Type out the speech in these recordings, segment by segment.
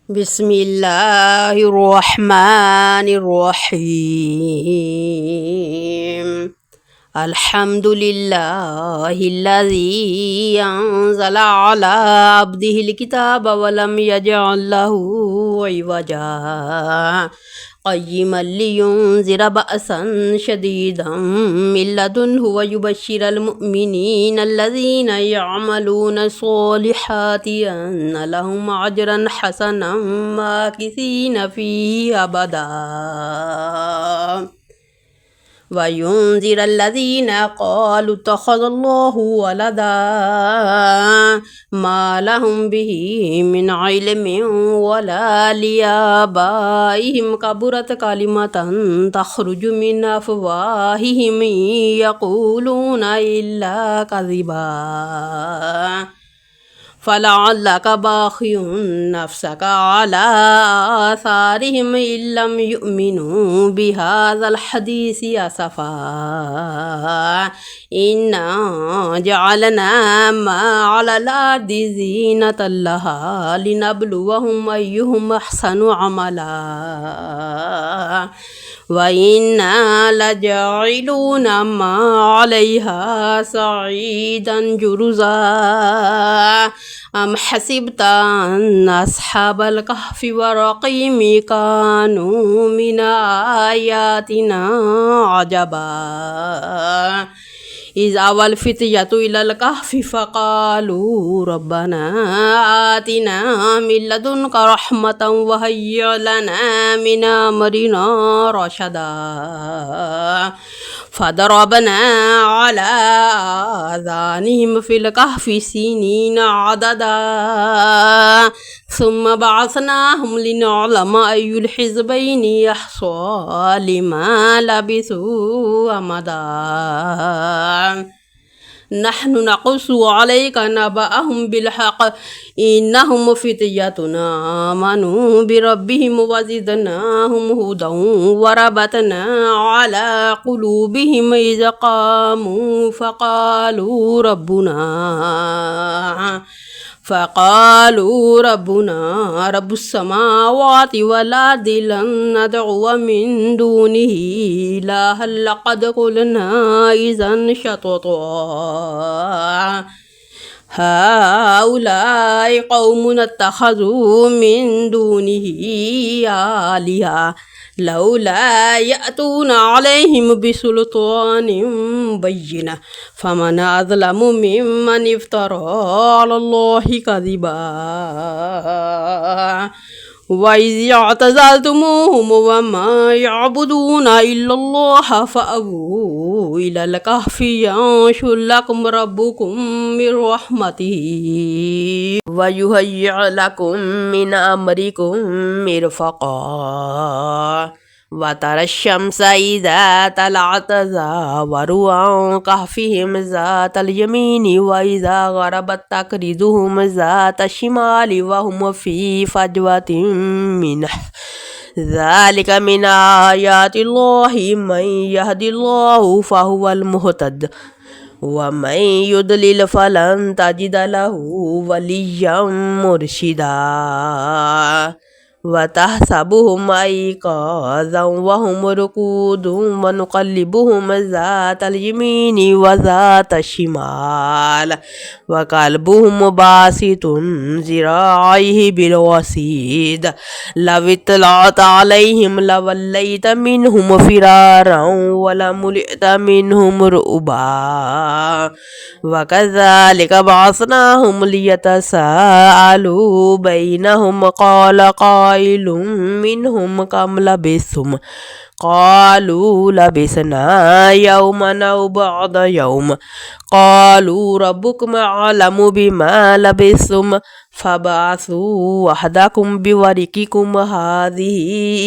بسم الله الرحمن الرحيم الحمد لله الذي أنزل على عبده الكتاب ولم يجعل له عوجا قيما لينذر بأسا شديدا من لدنه ويبشر المؤمنين الذين يعملون الصالحات أن لهم أجرا حسنا ماكثين فيه أبدا وينذر الذين قالوا اتخذ الله ولدا ما لهم به من علم ولا لآبائهم كبرت كلمة تخرج من أفواههم يقولون إلا كذبا فلعلك باخع نفسك على آثارهم إن لم يؤمنوا بهذا الحديث أسفا إنا جعلنا ما على الأرض زينة لها لنبلوهم أيهم أحسن عملا وإنا لجاعلون ما عليها صعيدا جرزا أم حسبت أن أصحاب الكهف والرقيم كانوا من آياتنا عجبا إذ أوى الفتية إلى الكهف فقالوا ربنا آتنا من لدنك رحمة وهيئ لنا من أمرنا رشدا فضربنا على آذانهم في الكهف سنين عددا ثم بعثناهم لنعلم أي الحزبين يحصى لما لبثوا أمدا نحن نقص عليك نبأهم بالحق إنهم فتية آمنوا بربهم وزدناهم هدى وربطنا على قلوبهم إذ قاموا فقالوا ربنا رب السماوات والأرض لن ندعو من دونه إلها لقد قلنا إذا شططا هؤلاء قوم اتخذوا من دونه آلهة لولا يأتون عليهم بسلطان بين فمن أظلم ممن افترى على الله كذبا وإذ اعتزلتموهم وما يعبدون إلا الله فأووا إلى الكهف ينشر لكم ربكم من رحمته ويهيئ لكم من أمركم مرفقا وترى الشمس إذا طلعت تزاور عن كهفهم ذات اليمين وإذا غربت تقرضهم ذات الشمال وهم في فجوة منه ذلك من آيات الله من يهد الله فهو المهتد ومن يضلل فلن تجد له وليا مرشدا وتحسبهم أيقاظا وهم رقود ونقلبهم ذات اليمين وذات الشمال وقلبهم باسط ذراعيه بالوسيد لو اطلعت عليهم لوليت منهم فرارا ولملئت منهم رؤبا وكذلك بعثناهم ليتساءلوا بينهم قال قائل منهم كم لبثتم قالوا لبثنا يوما أو بعض يوم قالوا ربكم أعلم بما لبثتم فبعثوا وحدكم بورقكم هذه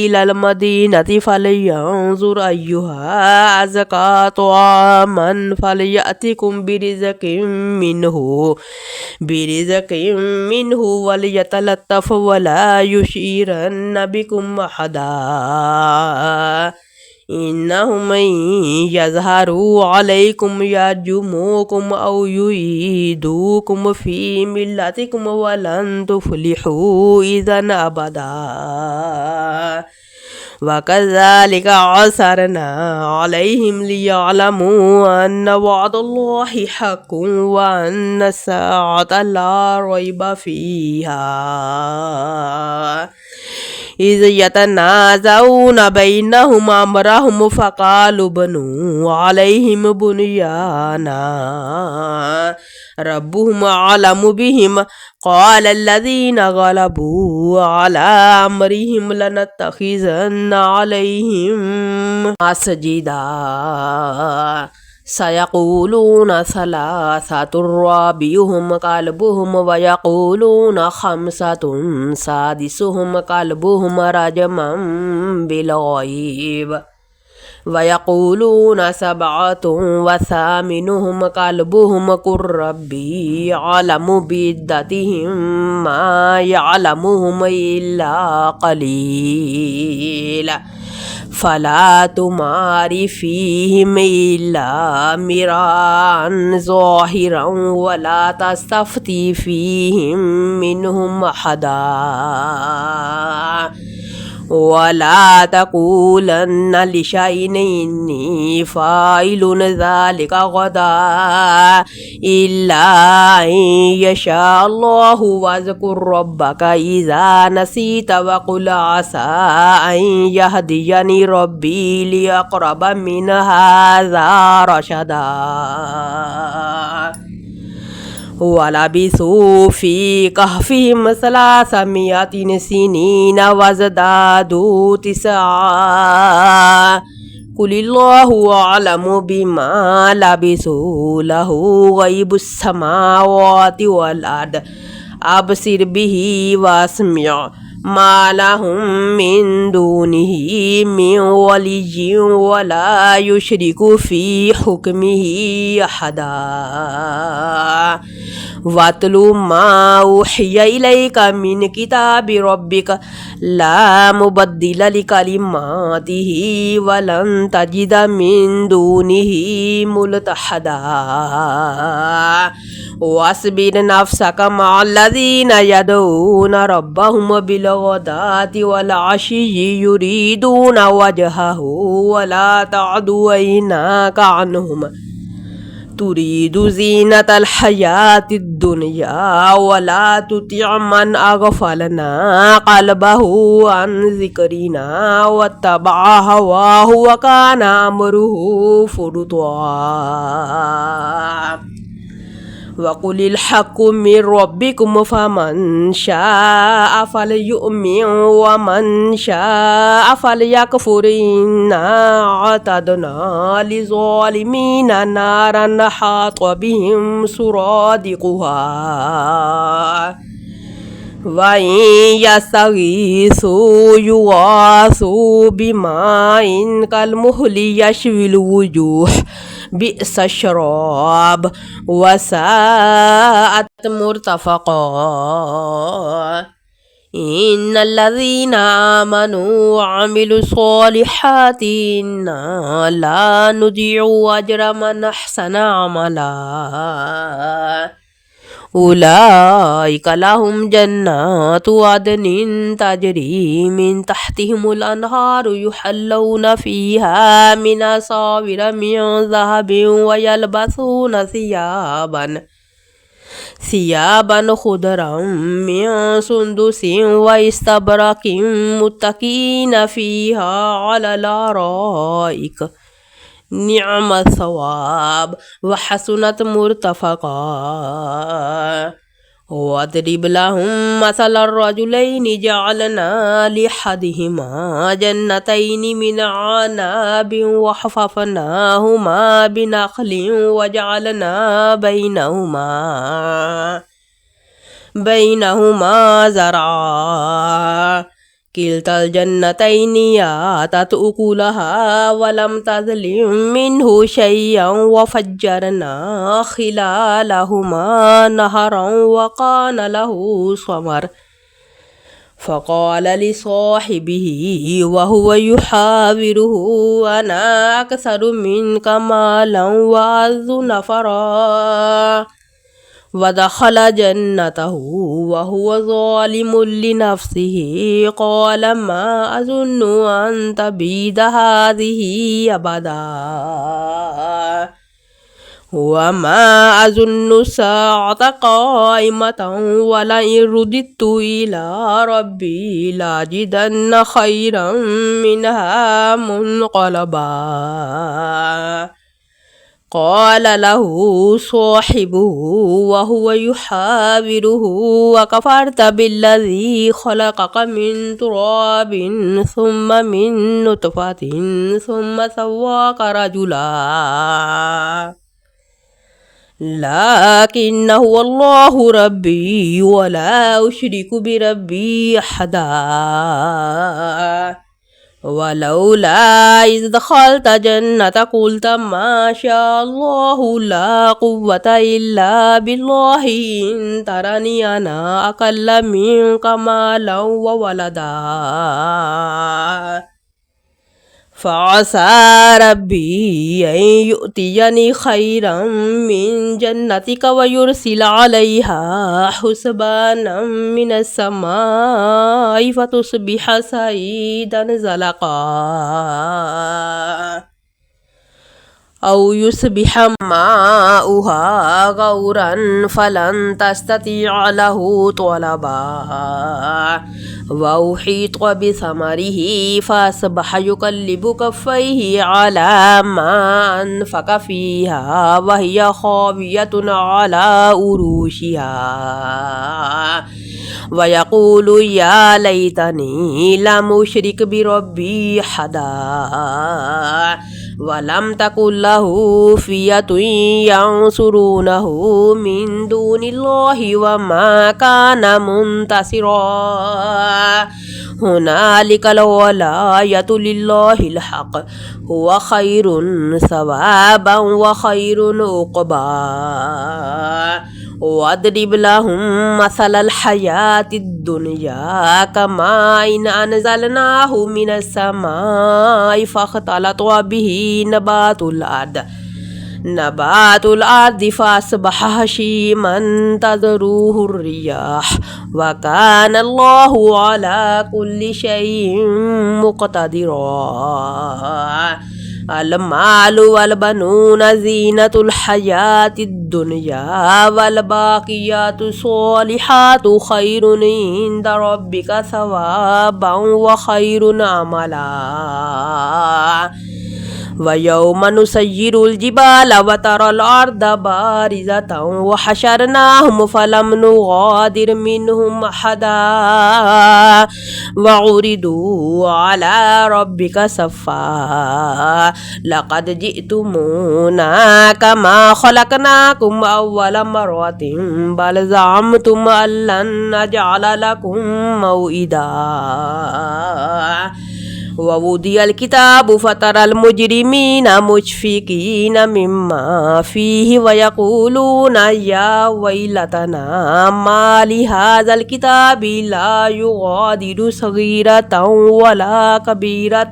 إلى المدينة فلينظر أيها أزكى طعاما فليأتكم برزق منه وليتلطف ولا يشيرن بكم أحدا إنهم إن يظهروا عليكم يرجموكم أو يعيدوكم في ملتكم ولن تفلحوا إذا أبدا وكذلك عثرنا عليهم ليعلموا أن وعد الله حق وأن الساعة لا ريب فيها إذ يتنازعون بينهم أمرهم فقالوا بنوا عليهم بنيانا ربهم أعلم بهم قال الذين غلبوا على أمرهم لنتخذن عليهم مسجدا سيقولون ثلاثة رابعهم كلبهم ويقولون خمسة سادسهم كلبهم رجما بالغيب ويقولون سبعة وثامنهم كلبهم قل ربي أعلم بعدتهم ما يعلمهم إلا قليل فلا تمار فيهم إلا مراء ظاهرا ولا تستفتي فيهم منهم أحدا ولا تقولن لشيء إني فاعل ذلك غدا إلا أن يشاء الله واذكر ربك إذا نسيت وقل عسى أن يهديني ربي لأقرب من هذا رشدا ولبثوا في كهفهم 300 سنين وازدادوا 9 قل الله أعلم بما لبثوا له غيب السماوات والأرض أبصر به واسمع ما لهم من دونه من ولي ولا يشرك في حكمه أحدا واتل ما أوحي إليك من كتاب ربك لا مبدل لكلماته ولن تجد من دونه ملتحدا واصبر نفسك مع الذين يدعون ربهم بالغداة والعشي يريدون وجهه ولا تعد عيناك عنهم تريد زينة الحياة الدنيا ولا تطع من أغفلنا قلبه عن ذكرنا واتبع هواه وكان أمره فرطا وقل الحق من ربكم فمن شاء فليؤمن ومن شاء فليكفر إنا أعتدنا للظالمين نارا أحاط بهم سرادقها وإن يستغيثوا يغاثوا بماء كالمهل يشوي الوجوه بئس الشراب وساءت مرتفقا إن الذين آمنوا وعملوا الصالحات إنا لا نضيع أجر من أحسن عملا أولئك لهم جنات عدن تجري من تحتهم الأنهار يحلون فيها من أساور من ذهب ويلبسون ثيابا خضرا من سندس واستبرق متكئين فيها على الأرائك نعم الثواب وحسنت مرتفقا واضرب لهم مثل الرجلين جعلنا لأحدهما جنتين من عناب وحففناهما بنخل وجعلنا بينهما زرعا كلتا الجنتين آتت أكلها ولم تظلم منه شيئا وفجرنا خلالهما نهرا وكان له ثمر فقال لصاحبه وهو يحاوره أنا أكثر منك مالا وأعز نفرا ودخل جنته وهو ظالم لنفسه قال ما أظن أن تبيد هذه أبدا وما أظن الساعة قائمة ولئن رددت إلى ربي لأجدن خيرا منها منقلبا قال له صاحبه وهو يحاوره وكفرت بالذي خلقك من تراب ثم من نطفة ثم سواك رجلا لكن هو الله ربي ولا أشرك بربي أحدا ولولا إذ دخلت جنتك قلت ما شاء الله لا قوة إلا بالله إن ترني أنا أقل منك مالا وولدا فعسى ربي أن يؤتيني خيرا من جنتك ويرسل عليها حسبانا من السماء فتصبح سعيدا زلقا أو يصبح ماؤها غورا فلن تستطيع له طلبا وأحيط بثمره فأصبح يقلب كفيه على ما أنفق فيها وهي خاوية على عروشها ويقول يا ليتني لم أشرك بربي أحدا ولم تكن له فئة ينصرونه من دون الله وما كان منتصرا هنالك الولاية لله الحق هو خير ثوابا وخير عقبا واضرب لهم مثل الحياة الدنيا كماء إن أنزلناه من السماء فاختلط به نبات الأرض فأصبح هشيما تذروه الرياح وكان الله على كل شيء مقتدرا المال والبنون زينة الحياة الدنيا والباقيات الصالحات خير عند ربك ثوابا وخير عملا ويوم نسير الجبال وترى الأرض بارزة وحشرناهم فلم نغادر منهم أحدا وعرضوا على ربك صفا لقد جئتمونا كما خلقناكم أول مرة بل زعمتم أن لن نجعل لكم موئدا ووضع الكتاب فترى المجرمين مشفقين مما فيه ويقولون يا ويلتنا ما لهذا الكتاب لا يغادر صغيرة ولا كبيرة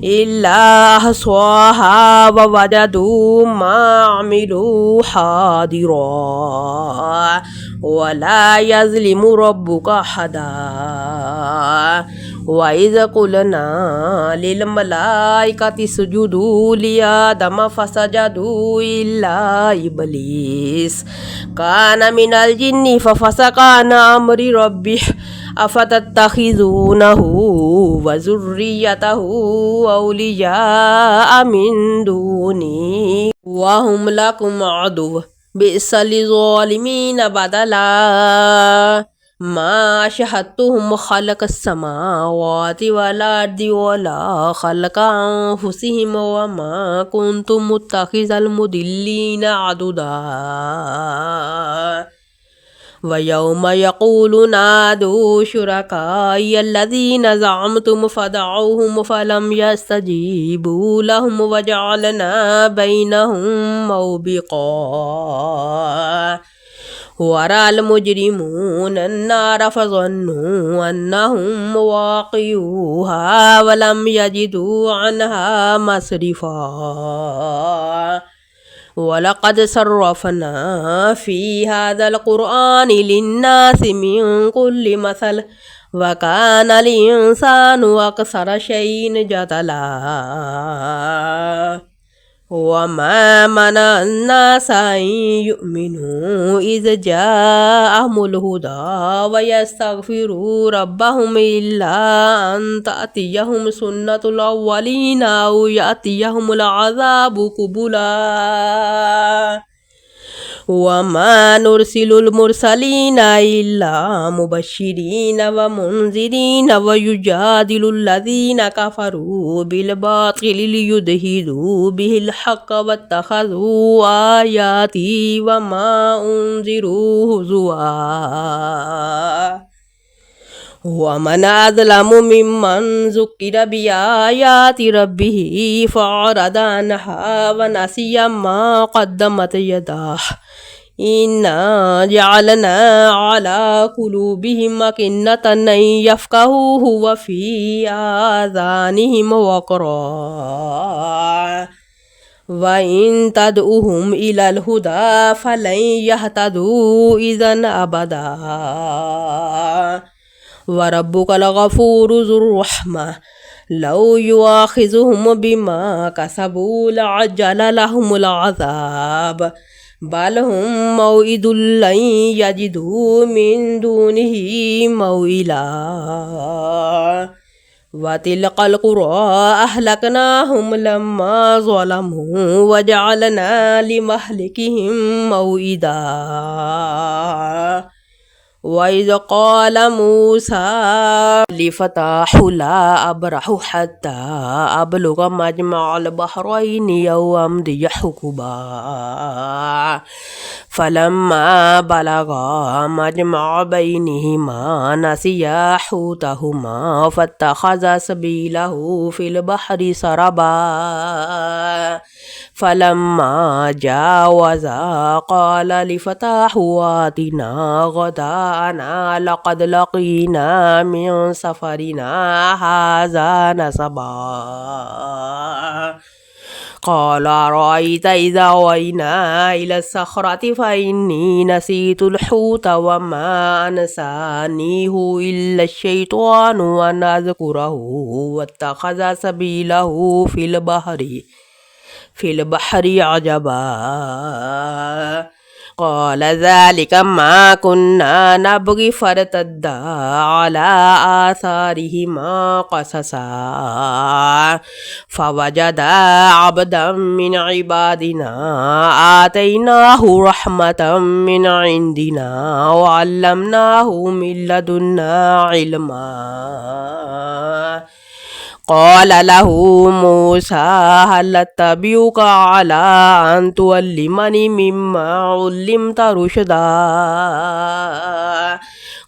إلا أحصاها ووجدوا ما عملوا حاضرا ولا يظلم ربك أحدا وإذ قلنا للملائكة اسجدوا لآدم فسجدوا إلا إبليس كان من الجن ففسق عن أمر ربه أفتتخذونه وذريته أولياء من دوني وهم لكم عدو بئس للظالمين بدلا ما شهدتهم خلق السماوات والأرض ولا خلق أنفسهم وما كنت متخذ المضلين عضدا ويوم يقول نادوا شركائي الذين زعمتم فدعوهم فلم يستجيبوا لهم وجعلنا بينهم موبقا ورأى المجرمون النار فظنوا أنهم مواقعوها ولم يجدوا عنها مصرفا ولقد صرفنا في هذا القرآن للناس من كل مثل وكان الإنسان أكثر شيء جدلا وما منع الناس أن يؤمنوا إذ جاءهم الهدى ويستغفروا ربهم إلا أن تأتيهم سنة الأولين أو يأتيهم العذاب قبلا وما نرسل المرسلين إلا مبشرين ومنذرين ويجادل الذين كفروا بالباطل ليدحضوا به الحق واتخذوا آياتي وما أنذروا هزوا ومن أظلم ممن ذكر بآيات ربه فأعرض عنها ونسي ما قدمت يداه إنا جعلنا على قلوبهم أكنة أن يفقهوه وفي آذانهم وقرا وإن تدعوهم إلى الهدى فلن يهتدوا إذا أبدا وربك الغفور ذو الرحمة لو يؤاخذهم بما كسبوا لعجل لهم العذاب بل هم موعد لن يجدوا من دونه موئلا وتلك القرى أهلكناهم لما ظلموا وجعلنا لمهلكهم موئدا وإذ قال موسى لفتاه لا أبرح حتى أبلغ مجمع البحرين أو أمضي حقبا فلما بلغا مجمع بينهما نسيا حوتهما فاتخذ سبيله في البحر سربا فلما جاوزا قال لفتاه آتنا غداءنا لقد لقينا من سفرنا هذا نصبا قال أرأيت إذا أوينا إلى الصخرة فإني نسيت الحوت وما أنسانيه إلا الشيطان أن أذكره واتخذ سبيله في البحر عجبا قال ذلك ما كنا نبغي فارتدا على آثارهما قصصا فوجدا عبدا من عبادنا آتيناه رحمة من عندنا وعلمناه من لدنا علما قال له موسى هل أتبعك على أن تعلمني مما علمت رشدا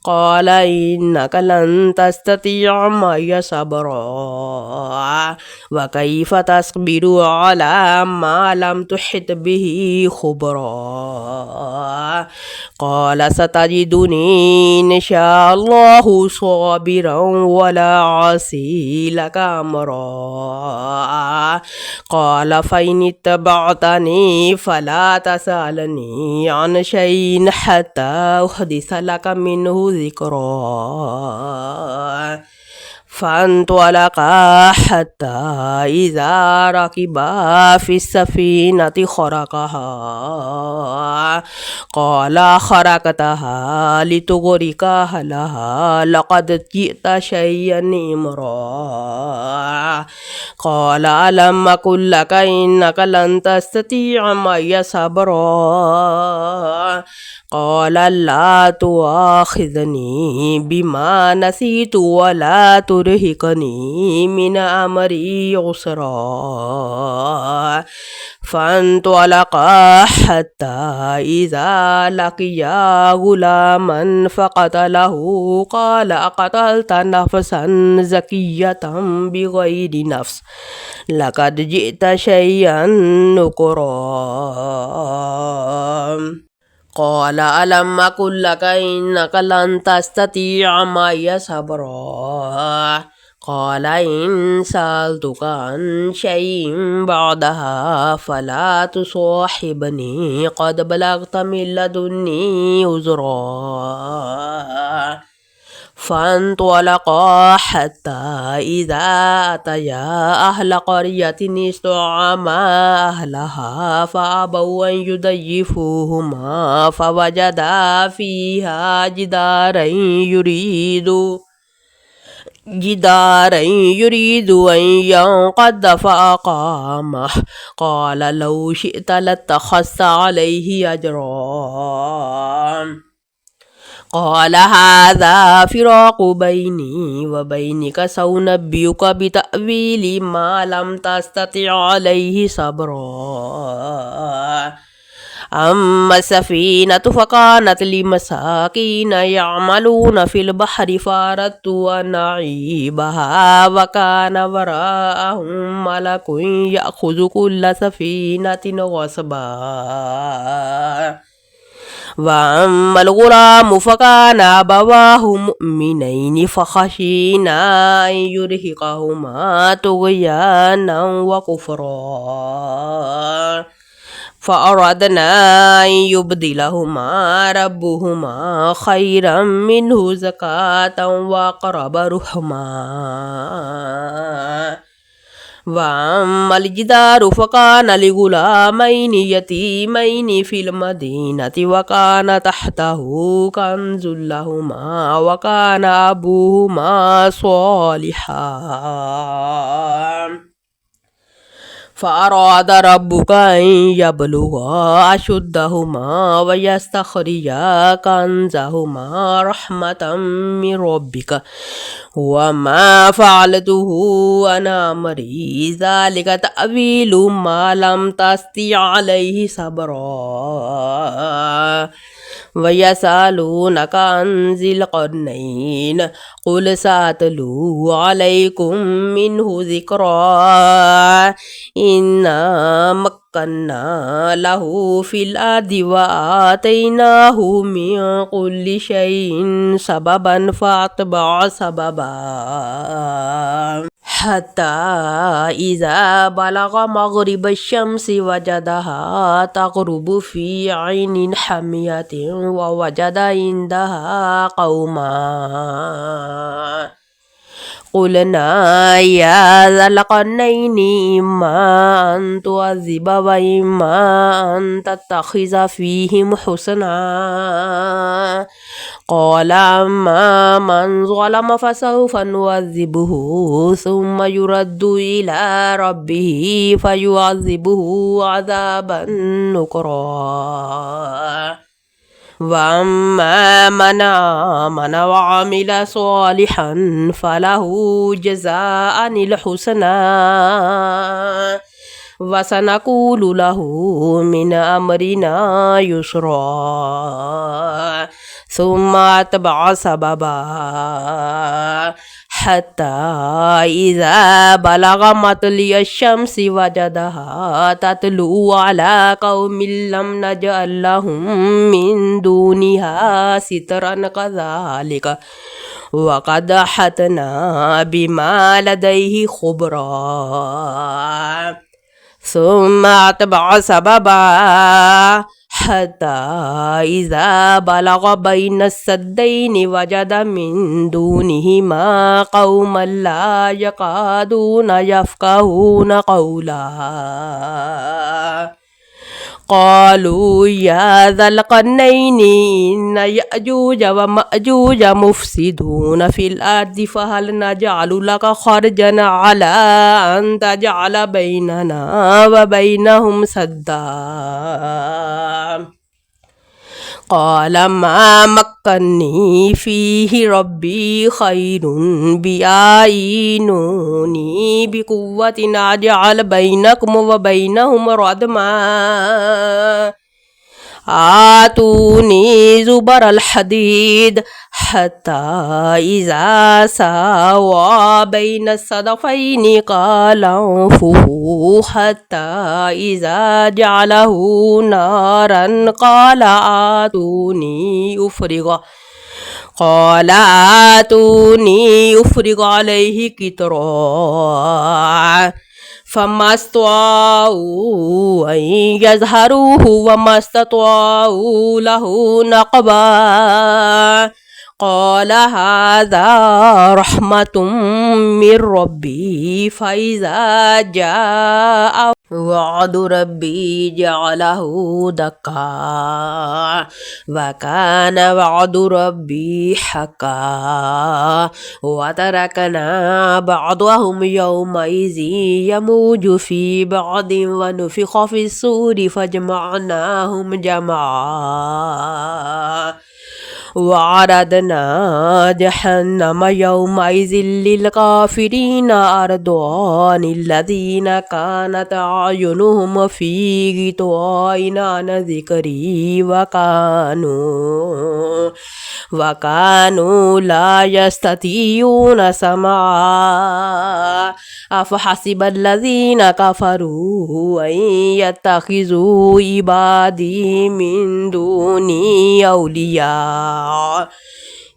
قال إنك لن تستطيع معي صبرا وكيف تصبر على ما لم تحط به خبرا قال ستجدني إن شاء الله صابرا ولا عاصي لك أمرا قال فإن اتبعتني فلا تسألني عن شيء حتى أحدث لك منه ذكرا فانطلقا حتى إذا ركبا في السفينة خرقها قال خرقتها لتغرق أهلها لقد جئت شيئا إمرا قال ألم أقل لك إنك لن تستطيع معي صبرا قال لا تؤاخذني بما نسيت ولا ترهقني من أمري عسرا فانطلقا حتى إذا لقيا غلاما فقتله قال أقتلت نفسا زكية بغير نفس لقد جئت شيئا نكرا قال ألم أقل لك إنك لن تستطيع معي صبرا قال إن سألتك عن شيء بعدها فلا تصاحبني قد بلغت من لدني عذرا فانطلقا حتى إذا أتيا أهل قرية استطعما أهلها فأبوا أن يضيفوهما فوجدا فيها جدارا يريد أن ينقض فأقامه قال لو شئت لاتخذت عليه أجرا قال هذا فراق بيني وبينك سأنبئك بتأويل ما لم تستطع عليه صبرا أما السفينة فكانت لمساكين يعملون في البحر فأردت أن أعيبها وكان وراءهم ملك يأخذ كل سفينة غصبا وأما الغلام فكان أبواه مؤمنين فخشينا أن يرهقهما طغيانا وكفرا فأردنا أن يبدلهما ربهما خيرا منه زكاة وأقرب رحما وأما الجدار فكان لغلامين يتيمين في المدينة وكان تحته كنز لهما وكان أبوهما صالحا فأراد ربك أن يبلغا أشدهما ويستخرجا كنزهما رحمة من ربك وما فعلته عن أمري ذلك تأويل ما لم تستطع عليه صبرا ويسألونك عن ذي القرنين قل سأتلو عليكم منه ذكرا إنا مكنا له في الأرض وآتيناه من كل شيء سببا فأتبع سببا حتى إذا بلغ مغرب الشمس وجدها تغرب في عين حمية ووجد عندها قوما قلنا يا ذا القرنين إما أن تعذب وإما أن تتخذ فيهم حسنا قال أما من ظلم فسوف نعذبه ثم يرد إلى ربه فيعذبه عذابا نكرا وأما من آمن وعمل صالحا فله جزاء الحسنى وسنقول له من أمرنا يسرا ثم أتبع سببا حتى إذا بلغ مطلع الشمس وجدها تطلع على قوم لم نجعل لهم من دونها سترا كذلك وقد أحطنا بما لديه خبرا ثم أتبع سببا حتى إذا بلغ بين السدين وجد من دونهما قوما لا يكادون يفقهون قولا قالوا يا ذا القرنين إن يأجوج ومأجوج مفسدون في الأرض فهل نجعل لك خرجا على أن تجعل بيننا وبينهم سدا قال ما مكني فيه ربي خير بأعينوني بقوة أجعل بينكم وبينهم ردما آتوني زبر الحديد حتى إذا ساوى بين الصدفين قال انفخوا حتى إذا جعله نارا قال آتوني أفرغ عليه قطرا فما استطاعوا أن يظهروه وما استطاعوا له نقبا قال هذا رحمة من ربي فإذا جاء وعد ربي جعله دكا وكان وعد ربي حقا وتركنا بعضهم يومئذ يموج في بعض ونفخ في الصور فجمعناهم جمعا وعرضنا جهنم يومئذ للكافرين عرضا الذين كانت أعينهم في غطاء عن ذكري وكانوا لا يستطيعون سمعا أفحسب الذين كفروا أن يتخذوا عبادي من دوني أولياء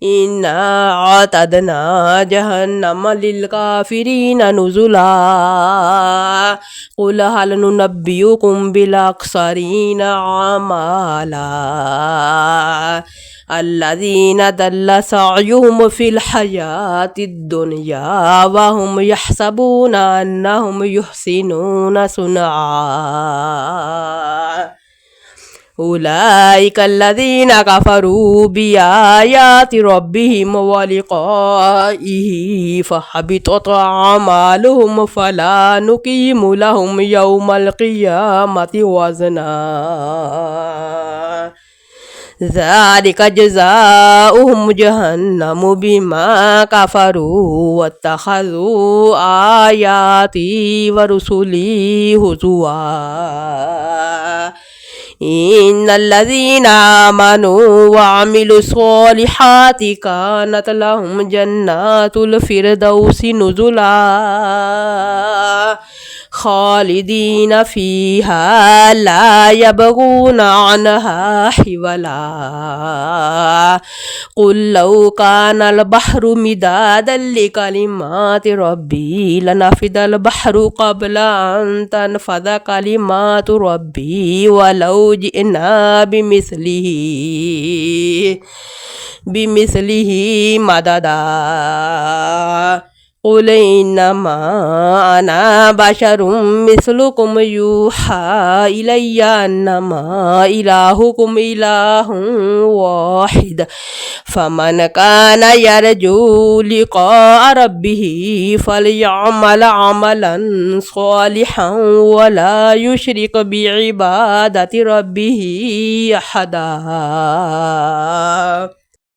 إنا أعتدنا جهنم للكافرين نزلا قل هل ننبئكم بالأخسرين أعمالا الذين ضل سعيهم في الحياة الدنيا وهم يحسبون أنهم يحسنون صنعا أولئك الذين كفروا بآيات ربهم ولقائه فحبطت أعمالهم فلا نقيم لهم يوم القيامة وزنا ذلك جزاؤهم جهنم بما كفروا واتخذوا آياتي ورسلي هزوا إن الذين آمنوا وعملوا الصالحات كانت لهم جنات الفردوس نزلا خالدين فيها لا يبغون عنها حولا قل لو كان البحر مدادا لكلمات ربي لنفد البحر قبل أن تنفذ كلمات ربي ولو جئنا بمثله مددا قل إنما أنا بشر مثلكم يوحى إلي أنما إلهكم إله واحد فمن كان يرجو لقاء ربه فليعمل عملا صالحا ولا يشرك بعبادة ربه أحدا